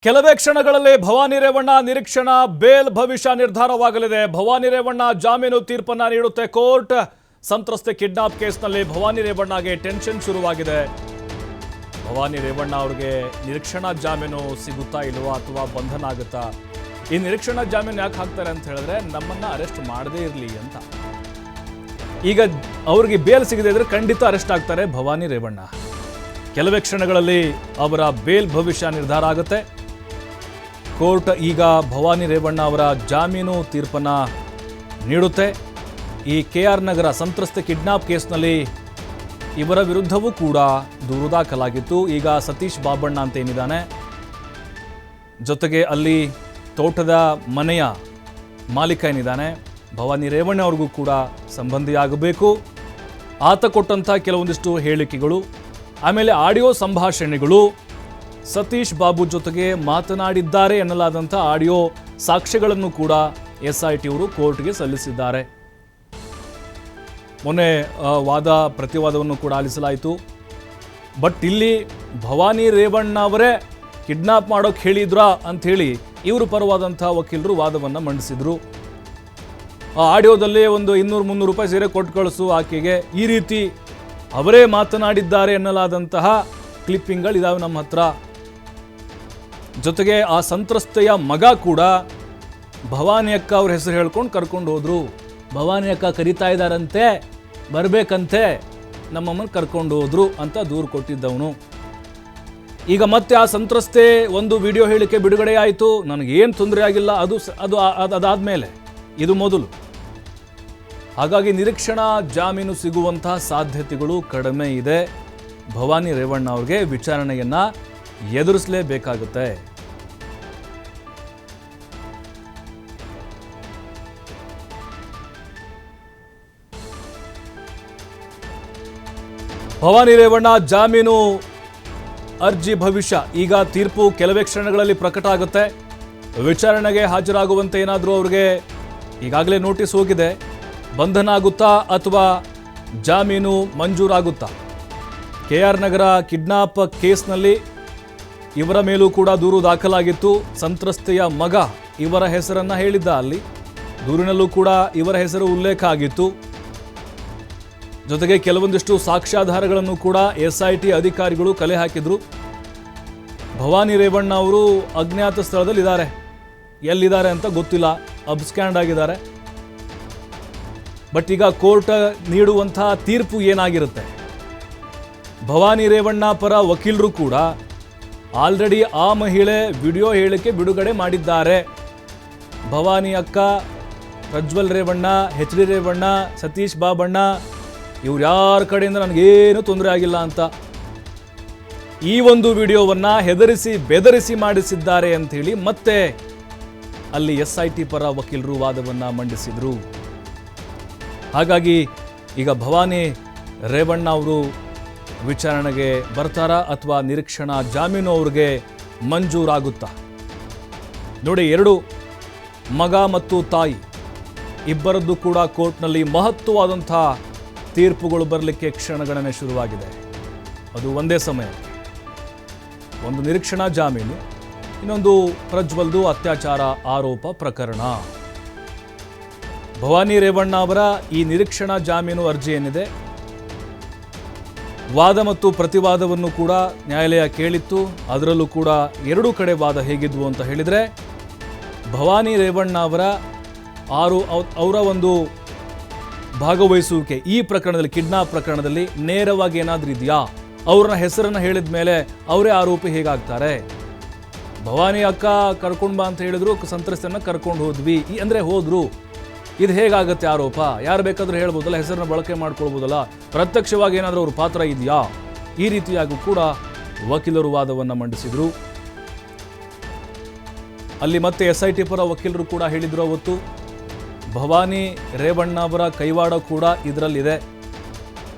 ಕೆಲವೇ ಕ್ಷಣಗಳಲ್ಲಿ ಭವಾನಿ ರೇವಣ್ಣ ನಿರೀಕ್ಷಣಾ ಬೇಲ್ ಭವಿಷ್ಯ ನಿರ್ಧಾರವಾಗಲಿದೆ. ಭವಾನಿ ರೇವಣ್ಣ ಜಾಮೀನು ತೀರ್ಪನ್ನು ನೀಡುತ್ತೆ ಕೋರ್ಟ್. ಸಂತ್ರಸ್ತೆ ಕಿಡ್ನಾಪ್ ಕೇಸ್ನಲ್ಲಿ ಭವಾನಿ ರೇವಣ್ಣಗೆ ಟೆನ್ಷನ್ ಶುರುವಾಗಿದೆ. ಭವಾನಿ ರೇವಣ್ಣ ಅವರಿಗೆ ನಿರೀಕ್ಷಣಾ ಜಾಮೀನು ಸಿಗುತ್ತಾ ಇಲ್ವಾ ಅಥವಾ ಬಂಧನ ಆಗುತ್ತಾ? ಈ ನಿರೀಕ್ಷಣಾ ಜಾಮೀನು ಯಾಕೆ ಹಾಕ್ತಾರೆ ಅಂತ ಹೇಳಿದ್ರೆ ನಮ್ಮನ್ನ ಅರೆಸ್ಟ್ ಮಾಡದೇ ಇರಲಿ ಅಂತ. ಈಗ ಅವ್ರಿಗೆ ಬೇಲ್ ಸಿಗದೇ ಇದ್ರೆ ಖಂಡಿತ ಅರೆಸ್ಟ್ ಆಗ್ತಾರೆ ಭವಾನಿ ರೇವಣ್ಣ. ಕೆಲವೇ ಕ್ಷಣಗಳಲ್ಲಿ ಅವರ ಬೇಲ್ ಭವಿಷ್ಯ ನಿರ್ಧಾರ ಆಗುತ್ತೆ. ಕೋರ್ಟ್ ಈಗ ಭವಾನಿ ರೇವಣ್ಣ ಅವರ ಜಾಮೀನು ತೀರ್ಪನ್ನು ನೀಡುತ್ತೆ. ಈ KR ನಗರ ಸಂತ್ರಸ್ತೆ ಕಿಡ್ನಾಪ್ ಕೇಸ್ನಲ್ಲಿ ಇವರ ವಿರುದ್ಧವೂ ಕೂಡ ದೂರು ದಾಖಲಾಗಿತ್ತು. ಈಗ ಸತೀಶ್ ಬಾಬಣ್ಣ ಅಂತ ಏನಿದ್ದಾನೆ, ಜೊತೆಗೆ ಅಲ್ಲಿ ತೋಟದ ಮನೆಯ ಮಾಲೀಕ ಏನಿದ್ದಾನೆ ಭವಾನಿ ರೇವಣ್ಣ ಅವ್ರಿಗೂ ಕೂಡ ಸಂಬಂಧಿಯಾಗಬೇಕು. ಆತ ಕೊಟ್ಟಂಥ ಕೆಲವೊಂದಿಷ್ಟು ಹೇಳಿಕೆಗಳು, ಆಮೇಲೆ ಆಡಿಯೋ ಸಂಭಾಷಣೆಗಳು, ಸತೀಶ್ ಬಾಬು ಜೊತೆಗೆ ಮಾತನಾಡಿದ್ದಾರೆ ಎನ್ನಲಾದಂಥ ಆಡಿಯೋ ಸಾಕ್ಷ್ಯಗಳನ್ನು ಕೂಡ SIT ಅವರು ಕೋರ್ಟ್ಗೆ ಸಲ್ಲಿಸಿದ್ದಾರೆ. ಮೊನ್ನೆ ವಾದ ಪ್ರತಿವಾದವನ್ನು ಕೂಡ ಆಲಿಸಲಾಯಿತು. ಬಟ್ ಇಲ್ಲಿ ಭವಾನಿ ರೇವಣ್ಣ ಅವರೇ ಕಿಡ್ನಾಪ್ ಮಾಡೋಕೆ ಹೇಳಿದ್ರಾ ಅಂಥೇಳಿ ಇವರು ಪರವಾದಂಥ ವಕೀಲರು ವಾದವನ್ನು ಮಂಡಿಸಿದರು. ಆ ಆಡಿಯೋದಲ್ಲೇ ಒಂದು 200-300 ರೂಪಾಯಿ ಸೀರೆ ಕೊಟ್ಟು ಕಳಿಸು ಆಕೆಗೆ, ಈ ರೀತಿ ಅವರೇ ಮಾತನಾಡಿದ್ದಾರೆ ಎನ್ನಲಾದಂತಹ ಕ್ಲಿಪ್ಪಿಂಗ್ಗಳಿದಾವೆ ನಮ್ಮ ಹತ್ರ. ಜೊತೆಗೆ ಆ ಸಂತ್ರಸ್ತೆಯ ಮಗ ಕೂಡ ಭವಾನಿ ಅಕ್ಕ ಅವ್ರ ಹೆಸರು ಹೇಳ್ಕೊಂಡು ಕರ್ಕೊಂಡು ಹೋದ್ರು. ಭವಾನಿ ಅಕ್ಕ ಕರೀತಾ ಇದ್ದಾರಂತೆ, ಬರಬೇಕಂತೆ, ನಮ್ಮಮ್ಮನ ಕರ್ಕೊಂಡು ಹೋದ್ರು ಅಂತ ದೂರು ಕೊಟ್ಟಿದ್ದವನು. ಈಗ ಮತ್ತೆ ಆ ಸಂತ್ರಸ್ತೆ ಒಂದು ವಿಡಿಯೋ ಹೇಳಿಕೆ ಬಿಡುಗಡೆ ಆಯಿತು. ನನಗೇನು ತೊಂದರೆ ಆಗಿಲ್ಲ, ಅದಾದ್ಮೇಲೆ ಇದು ಮೊದಲು. ಹಾಗಾಗಿ ನಿರೀಕ್ಷಣಾ ಜಾಮೀನು ಸಿಗುವಂತಹ ಸಾಧ್ಯತೆಗಳು ಕಡಿಮೆ ಇದೆ. ಭವಾನಿ ರೇವಣ್ಣ ಅವ್ರಿಗೆ ವಿಚಾರಣೆಯನ್ನ ಎದುರಿಸಲೇಬೇಕಾಗುತ್ತೆ. ಭವಾನಿ ರೇವಣ್ಣ ಜಾಮೀನು ಅರ್ಜಿ ಭವಿಷ್ಯ ಈಗ ತೀರ್ಪು ಕೆಲವೇ ಕ್ಷಣಗಳಲ್ಲಿ ಪ್ರಕಟ ಆಗುತ್ತೆ. ವಿಚಾರಣೆಗೆ ಹಾಜರಾಗುವಂತೆ ಏನಾದರೂ ಅವ್ರಿಗೆ ಈಗಾಗಲೇ ನೋಟಿಸ್ ಹೋಗಿದೆ. ಬಂಧನ ಆಗುತ್ತಾ ಅಥವಾ ಜಾಮೀನು ಮಂಜೂರಾಗುತ್ತಾ? KR ನಗರ ಕಿಡ್ನಾಪ್ ಕೇಸ್ನಲ್ಲಿ ಇವರ ಮೇಲೂ ಕೂಡ ದೂರು ದಾಖಲಾಗಿತ್ತು. ಸಂತ್ರಸ್ತೆಯ ಮಗ ಇವರ ಹೆಸರನ್ನು ಹೇಳಿದ್ದ, ಅಲ್ಲಿ ದೂರಿನಲ್ಲೂ ಕೂಡ ಇವರ ಹೆಸರು ಉಲ್ಲೇಖ ಆಗಿತ್ತು. ಜೊತೆಗೆ ಕೆಲವೊಂದಿಷ್ಟು ಸಾಕ್ಷ್ಯಾಧಾರಗಳನ್ನು ಕೂಡ SIT ಅಧಿಕಾರಿಗಳು ಕಲೆ ಹಾಕಿದ್ರು. ಭವಾನಿ ರೇವಣ್ಣ ಅವರು ಅಜ್ಞಾತ ಸ್ಥಳದಲ್ಲಿ ಇದ್ದಾರೆ, ಎಲ್ಲಿದ್ದಾರೆ ಅಂತ ಗೊತ್ತಿಲ್ಲ, ಅಬ್ಸ್ಕ್ಯಾಂಡ್ ಆಗಿದ್ದಾರೆ. ಬಟ್ ಈಗ ಕೋರ್ಟ್ ನೀಡುವಂತಹ ತೀರ್ಪು ಏನಾಗಿರುತ್ತೆ? ಭವಾನಿ ರೇವಣ್ಣ ಪರ ವಕೀಲರು ಕೂಡ ಆಲ್ರೆಡಿ ಆ ಮಹಿಳೆ ವಿಡಿಯೋ ಹೇಳಿಕೆ ಬಿಡುಗಡೆ ಮಾಡಿದ್ದಾರೆ. ಭವಾನಿ ಅಕ್ಕ, ಪ್ರಜ್ವಲ್ ರೇವಣ್ಣ, HD ರೇವಣ್ಣ, ಸತೀಶ್ ಬಾಬಣ್ಣ ಇವ್ರು ಯಾರ ಕಡೆಯಿಂದ ನನಗೇನು ತೊಂದರೆ ಆಗಿಲ್ಲ ಅಂತ ಈ ಒಂದು ವಿಡಿಯೋವನ್ನು ಹೆದರಿಸಿ ಬೆದರಿಸಿ ಮಾಡಿಸಿದ್ದಾರೆ ಅಂಥೇಳಿ ಮತ್ತೆ ಅಲ್ಲಿ SIT ಪರ ವಕೀಲರು ವಾದವನ್ನು ಮಂಡಿಸಿದರು. ಹಾಗಾಗಿ ಈಗ ಭವಾನಿ ರೇವಣ್ಣ ಅವರು ವಿಚಾರಣೆಗೆ ಬರ್ತಾರಾ ಅಥವಾ ನಿರೀಕ್ಷಣಾ ಜಾಮೀನು ಅವ್ರಿಗೆ ಮಂಜೂರಾಗುತ್ತಾ? ನೋಡಿ, ಎರಡು ಮಗ ಮತ್ತು ತಾಯಿ ಇಬ್ಬರದ್ದು ಕೂಡ ಕೋರ್ಟ್ನಲ್ಲಿ ಮಹತ್ವವಾದಂಥ ತೀರ್ಪುಗಳು ಬರಲಿಕ್ಕೆ ಕ್ಷಣಗಣನೆ ಶುರುವಾಗಿದೆ. ಅದು ಒಂದೇ ಸಮಯಕ್ಕೆ ಒಂದು ನಿರೀಕ್ಷಣಾ ಜಾಮೀನು, ಇನ್ನೊಂದು ಪ್ರಜ್ವಲ್ದು ಅತ್ಯಾಚಾರ ಆರೋಪ ಪ್ರಕರಣ. ಭವಾನಿ ರೇವಣ್ಣ ಅವರ ಈ ನಿರೀಕ್ಷಣಾ ಜಾಮೀನು ಅರ್ಜಿ ಏನಿದೆ, ವಾದ ಮತ್ತು ಪ್ರತಿವಾದವನ್ನು ಕೂಡ ನ್ಯಾಯಾಲಯ ಕೇಳಿತ್ತು. ಅದರಲ್ಲೂ ಕೂಡ ಎರಡೂ ಕಡೆ ವಾದ ಹೇಗಿದ್ವು ಅಂತ ಹೇಳಿದರೆ, ಭವಾನಿ ರೇವಣ್ಣ ಅವರ ಒಂದು ಭಾಗವಹಿಸುವಿಕೆ ಈ ಪ್ರಕರಣದಲ್ಲಿ, ಕಿಡ್ನಾಪ್ ಪ್ರಕರಣದಲ್ಲಿ ನೇರವಾಗಿ ಏನಾದರೂ ಇದೆಯಾ? ಅವ್ರನ್ನ ಹೆಸರನ್ನು ಹೇಳಿದ ಮೇಲೆ ಅವರೇ ಆರೋಪಿ ಹೇಗಾಗ್ತಾರೆ? ಭವಾನಿ ಅಕ್ಕ ಕರ್ಕೊಂಡು ಬಾ ಅಂತ ಹೇಳಿದ್ರು, ಸಂತ್ರಸ್ತನ ಕರ್ಕೊಂಡು ಹೋದ್ವಿ ಅಂದರೆ ಹೋದ್ರು, ಇದು ಹೇಗಾಗುತ್ತೆ ಆರೋಪ? ಯಾರು ಬೇಕಾದರೂ ಹೇಳ್ಬೋದಲ್ಲ, ಹೆಸರನ್ನ ಬಳಕೆ ಮಾಡ್ಕೊಳ್ಬೋದಲ್ಲ, ಪ್ರತ್ಯಕ್ಷವಾಗಿ ಏನಾದರೂ ಅವ್ರ ಪಾತ್ರ ಇದೆಯಾ? ಈ ರೀತಿಯಾಗೂ ಕೂಡ ವಕೀಲರು ವಾದವನ್ನು ಮಂಡಿಸಿದರು. ಅಲ್ಲಿ ಮತ್ತೆ SIT ಪರ ವಕೀಲರು ಕೂಡ ಹೇಳಿದ್ರು, ಅವತ್ತು ಭವಾನಿ ರೇವಣ್ಣ ಅವರ ಕೈವಾಡ ಕೂಡ ಇದರಲ್ಲಿದೆ.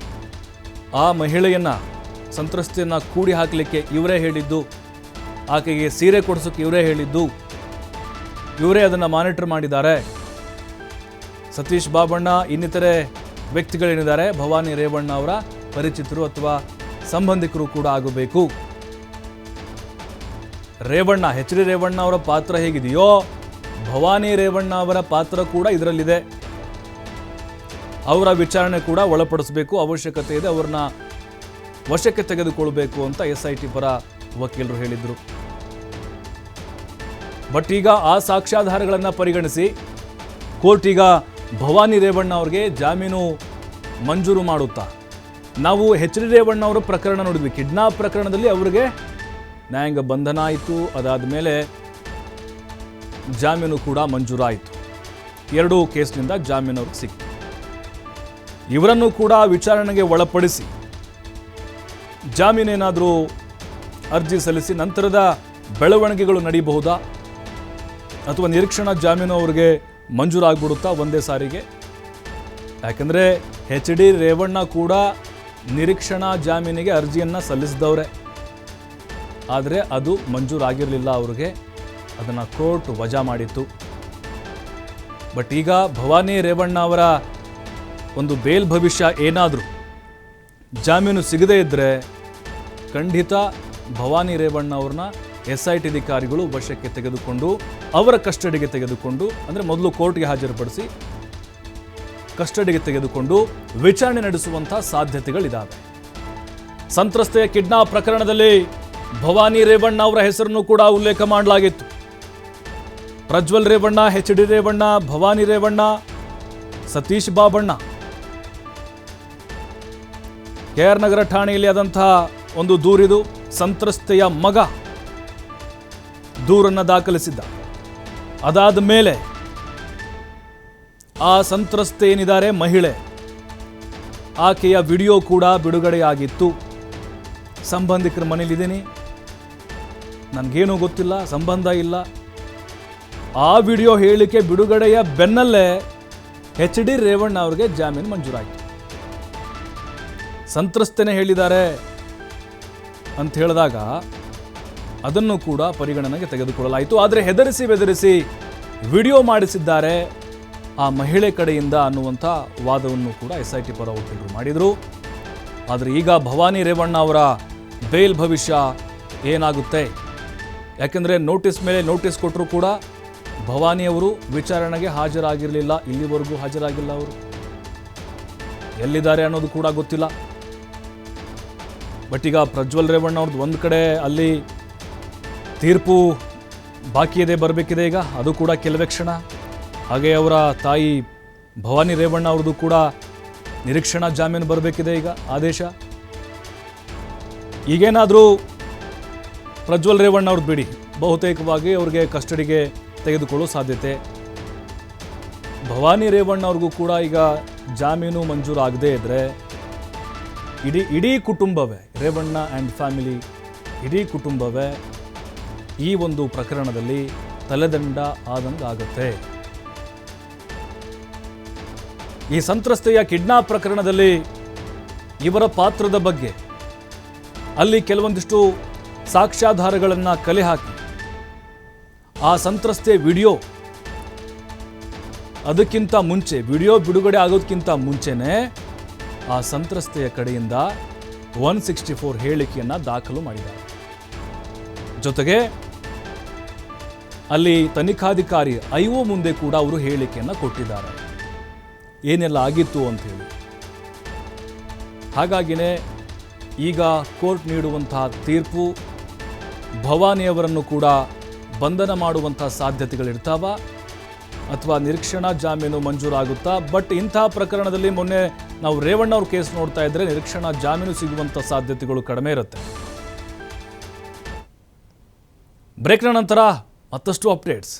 ಆ ಮಹಿಳೆಯನ್ನ, ಸಂತ್ರಸ್ತೆಯನ್ನ ಕೂಡಿ ಹಾಕಲಿಕ್ಕೆ ಇವರೇ ಹೇಳಿದ್ದು, ಆಕೆಗೆ ಸೀರೆ ಕೊಡಿಸೋಕೆ ಇವರೇ ಹೇಳಿದ್ದು, ಇವರೇ ಅದನ್ನು ಮಾನಿಟರ್ ಮಾಡಿದ್ದಾರೆ. ಸತೀಶ್ ಬಾಬಣ್ಣ ಇನ್ನಿತರೆ ವ್ಯಕ್ತಿಗಳೇನಿದ್ದಾರೆ ಭವಾನಿ ರೇವಣ್ಣ ಅವರ ಪರಿಚಿತರು ಅಥವಾ ಸಂಬಂಧಿಕರು ಕೂಡ ಆಗಬೇಕು. ರೇವಣ್ಣ, ಎಚ್ ಡಿ ರೇವಣ್ಣ ಅವರ ಪಾತ್ರ ಹೇಗಿದೆಯೋ ಭವಾನಿ ರೇವಣ್ಣ ಅವರ ಪಾತ್ರ ಕೂಡ ಇದರಲ್ಲಿದೆ. ಅವರ ವಿಚಾರಣೆ ಕೂಡ ಒಳಪಡಿಸಬೇಕು, ಅವಶ್ಯಕತೆ ಇದೆ, ಅವ್ರನ್ನ ವಶಕ್ಕೆ ತೆಗೆದುಕೊಳ್ಬೇಕು ಅಂತ SIT ಪರ ವಕೀಲರು ಹೇಳಿದ್ರು. ಬಟ್ ಈಗ ಆ ಸಾಕ್ಷ್ಯಾಧಾರಗಳನ್ನು ಪರಿಗಣಿಸಿ ಕೋರ್ಟ್ ಈಗ ಭವಾನಿ ರೇವಣ್ಣ ಅವ್ರಿಗೆ ಜಾಮೀನು ಮಂಜೂರು ಮಾಡುತ್ತಾ. ನಾವು ಎಚ್ ಡಿ ರೇವಣ್ಣ ಅವರ ಪ್ರಕರಣ ನೋಡಿದ್ವಿ, ಕಿಡ್ನಾಪ್ ಪ್ರಕರಣದಲ್ಲಿ ಅವರಿಗೆ ನ್ಯಾಯಾಂಗ ಬಂಧನ ಆಯಿತು, ಅದಾದ ಮೇಲೆ ಜಾಮೀನು ಕೂಡ ಮಂಜೂರಾಯಿತು. 2 ಕೇಸ್ನಿಂದ ಜಾಮೀನು ಅವ್ರಿಗೆ ಸಿಕ್ತು. ಇವರನ್ನು ಕೂಡ ವಿಚಾರಣೆಗೆ ಒಳಪಡಿಸಿ ಜಾಮೀನೇನಾದರೂ ಅರ್ಜಿ ಸಲ್ಲಿಸಿ ನಂತರದ ಬೆಳವಣಿಗೆಗಳು ನಡೀಬಹುದಾ ಅಥವಾ ನಿರೀಕ್ಷಣಾ ಜಾಮೀನು ಅವರಿಗೆ ಮಂಜೂರಾಗ್ಬಿಡುತ್ತಾ ಒಂದೇ ಸಾರಿಗೆ? ಯಾಕಂದರೆ ಎಚ್ ಡಿ ರೇವಣ್ಣ ಕೂಡ ನಿರೀಕ್ಷಣಾ ಜಾಮೀನಿಗೆ ಅರ್ಜಿಯನ್ನು ಸಲ್ಲಿಸಿದವ್ರೆ, ಆದರೆ ಅದು ಮಂಜೂರಾಗಿರಲಿಲ್ಲ ಅವ್ರಿಗೆ, ಅದನ್ನು ಕೋರ್ಟ್ ವಜಾ ಮಾಡಿತ್ತು. ಬಟ್ ಈಗ ಭವಾನಿ ರೇವಣ್ಣ ಅವರ ಒಂದು ಬೇಲ್ ಭವಿಷ್ಯ ಏನಾದರೂ ಜಾಮೀನು ಸಿಗದೇ ಇದ್ದರೆ ಖಂಡಿತ ಭವಾನಿ ರೇವಣ್ಣ ಅವ್ರನ್ನ SIT ಅಧಿಕಾರಿಗಳು ವಶಕ್ಕೆ ತೆಗೆದುಕೊಂಡು ಅವರ ಕಸ್ಟಡಿಗೆ ತೆಗೆದುಕೊಂಡು, ಅಂದರೆ ಮೊದಲು ಕೋರ್ಟ್ಗೆ ಹಾಜರುಪಡಿಸಿ ಕಸ್ಟಡಿಗೆ ತೆಗೆದುಕೊಂಡು ವಿಚಾರಣೆ ನಡೆಸುವಂಥ ಸಾಧ್ಯತೆಗಳಿದ್ದಾವೆ. ಸಂತ್ರಸ್ತೆಯ ಕಿಡ್ನಾಪ್ ಪ್ರಕರಣದಲ್ಲಿ ಭವಾನಿ ರೇವಣ್ಣ ಅವರ ಹೆಸರನ್ನು ಕೂಡ ಉಲ್ಲೇಖ ಮಾಡಲಾಗಿತ್ತು. Prajwal Revanna, H D Revanna, Bhavani Revanna, Satish Babanna. KR ನಗರ ಠಾಣೆಯಲ್ಲಿ ಆದಂತಹ ಒಂದು ದೂರಿದು. ಸಂತ್ರಸ್ತೆಯ ಮಗ ದೂರನ್ನು ದಾಖಲಿಸಿದ್ದ. ಅದಾದ ಮೇಲೆ ಆ ಸಂತ್ರಸ್ತೆ ಏನಿದ್ದಾರೆ ಮಹಿಳೆ, ಆಕೆಯ ವಿಡಿಯೋ ಕೂಡ ಬಿಡುಗಡೆಯಾಗಿತ್ತು. ಸಂಬಂಧಿಕರ ಮನೇಲಿದ್ದೀನಿ, ನನಗೇನೂ ಗೊತ್ತಿಲ್ಲ, ಸಂಬಂಧ ಇಲ್ಲ. ಆ ವಿಡಿಯೋ ಹೇಳಿಕೆ ಬಿಡುಗಡೆಯ ಬೆನ್ನಲ್ಲೇ ಎಚ್ ಡಿ ರೇವಣ್ಣ ಅವರಿಗೆ ಜಾಮೀನು ಮಂಜೂರಾಯಿತು. ಸಂತ್ರಸ್ತನೇ ಹೇಳಿದ್ದಾರೆ ಅಂತ ಹೇಳಿದಾಗ ಅದನ್ನು ಕೂಡ ಪರಿಗಣನೆಗೆ ತೆಗೆದುಕೊಳ್ಳಲಾಯಿತು. ಆದರೆ ಹೆದರಿಸಿ ಬೆದರಿಸಿ ವಿಡಿಯೋ ಮಾಡಿಸಿದ್ದಾರೆ ಆ ಮಹಿಳೆ ಕಡೆಯಿಂದ ಅನ್ನುವಂಥ ವಾದವನ್ನು ಕೂಡ SIT ಪರ ವಕೀಲರು ಮಾಡಿದರು. ಆದರೆ ಈಗ ಭವಾನಿ ರೇವಣ್ಣ ಅವರ ಬೇಲ್ ಭವಿಷ್ಯ ಏನಾಗುತ್ತೆ? ಯಾಕೆಂದರೆ ನೋಟಿಸ್ ಮೇಲೆ ನೋಟಿಸ್ ಕೊಟ್ಟರು ಕೂಡ ಭವಾನಿ ಅವರು ವಿಚಾರಣೆಗೆ ಹಾಜರಾಗಿರಲಿಲ್ಲ, ಇಲ್ಲಿವರೆಗೂ ಹಾಜರಾಗಿಲ್ಲ. ಅವರು ಎಲ್ಲಿದ್ದಾರೆ ಅನ್ನೋದು ಕೂಡ ಗೊತ್ತಿಲ್ಲ. ಬಟ್ ಈಗ ಪ್ರಜ್ವಲ್ ರೇವಣ್ಣ ಅವ್ರದ್ದು ಒಂದು ಕಡೆ ಅಲ್ಲಿ ತೀರ್ಪು ಬಾಕಿ ಇದೆ, ಬರಬೇಕಿದೆ ಈಗ, ಅದು ಕೂಡ ಕೆಲವೇ ಕ್ಷಣ. ಹಾಗೆ ಅವರ ತಾಯಿ ಭವಾನಿ ರೇವಣ್ಣ ಅವ್ರದ್ದು ಕೂಡ ನಿರೀಕ್ಷಣಾ ಜಾಮೀನು ಬರಬೇಕಿದೆ ಈಗ ಆದೇಶ. ಈಗೇನಾದರೂ ಪ್ರಜ್ವಲ್ ರೇವಣ್ಣ ಅವ್ರದ್ದು ಬಿಡಿ, ಬಹುತೇಕವಾಗಿ ಅವ್ರಿಗೆ ಕಸ್ಟಡಿಗೆ ತೆಗೆದುಕೊಳ್ಳೋ ಸಾಧ್ಯತೆ. ಭವಾನಿ ರೇವಣ್ಣ ಅವ್ರಿಗೂ ಕೂಡ ಈಗ ಜಾಮೀನು ಮಂಜೂರು ಆಗದೇ ಇದ್ದರೆ ಇಡೀ ಕುಟುಂಬವೇ, ರೇವಣ್ಣ ಆ್ಯಂಡ್ ಫ್ಯಾಮಿಲಿ ಇಡೀ ಕುಟುಂಬವೇ ಈ ಒಂದು ಪ್ರಕರಣದಲ್ಲಿ ತಲೆದಂಡ ಆದಂಗೆ ಆಗುತ್ತೆ. ಈ ಸಂತ್ರಸ್ತೆಯ ಕಿಡ್ನಾಪ್ ಪ್ರಕರಣದಲ್ಲಿ ಇವರ ಪಾತ್ರದ ಬಗ್ಗೆ ಅಲ್ಲಿ ಕೆಲವೊಂದಿಷ್ಟು ಸಾಕ್ಷ್ಯಾಧಾರಗಳನ್ನು ಕಲೆ ಹಾಕಿ ಆ ಸಂತ್ರಸ್ತೆ ವಿಡಿಯೋ ಅದಕ್ಕಿಂತ ಮುಂಚೆ, ವಿಡಿಯೋ ಬಿಡುಗಡೆ ಆಗೋದಕ್ಕಿಂತ ಮುಂಚೆನೇ ಆ ಸಂತ್ರಸ್ತೆಯ ಕಡೆಯಿಂದ 164 ಹೇಳಿಕೆಯನ್ನು ದಾಖಲು ಮಾಡಿದ್ದಾರೆ. ಜೊತೆಗೆ ಅಲ್ಲಿ ತನಿಖಾಧಿಕಾರಿ IO ಮುಂದೆ ಕೂಡ ಅವರು ಹೇಳಿಕೆಯನ್ನು ಕೊಟ್ಟಿದ್ದಾರೆ, ಏನೆಲ್ಲ ಆಗಿತ್ತು ಅಂತ ಹೇಳಿ. ಹಾಗಾಗಿನೇ ಈಗ ಕೋರ್ಟ್ ನೀಡುವಂತಹ ತೀರ್ಪು ಭವಾನಿಯವರನ್ನು ಕೂಡ ಬಂಧನ ಮಾಡುವಂಥ ಸಾಧ್ಯತೆಗಳಿರ್ತಾವ ಅಥವಾ ನಿರೀಕ್ಷಣಾ ಜಾಮೀನು ಮಂಜೂರಾಗುತ್ತಾ? ಬಟ್ ಇಂಥ ಪ್ರಕರಣದಲ್ಲಿ ಮೊನ್ನೆ ನಾವು ರೇವಣ್ಣ ಅವ್ರ ಕೇಸ್ ನೋಡ್ತಾ ಇದ್ರೆ ನಿರೀಕ್ಷಣಾ ಜಾಮೀನು ಸಿಗುವಂಥ ಸಾಧ್ಯತೆಗಳು ಕಡಿಮೆ ಇರುತ್ತೆ. ಬ್ರೇಕ್ನ ನಂತರ ಮತ್ತಷ್ಟು ಅಪ್ಡೇಟ್ಸ್.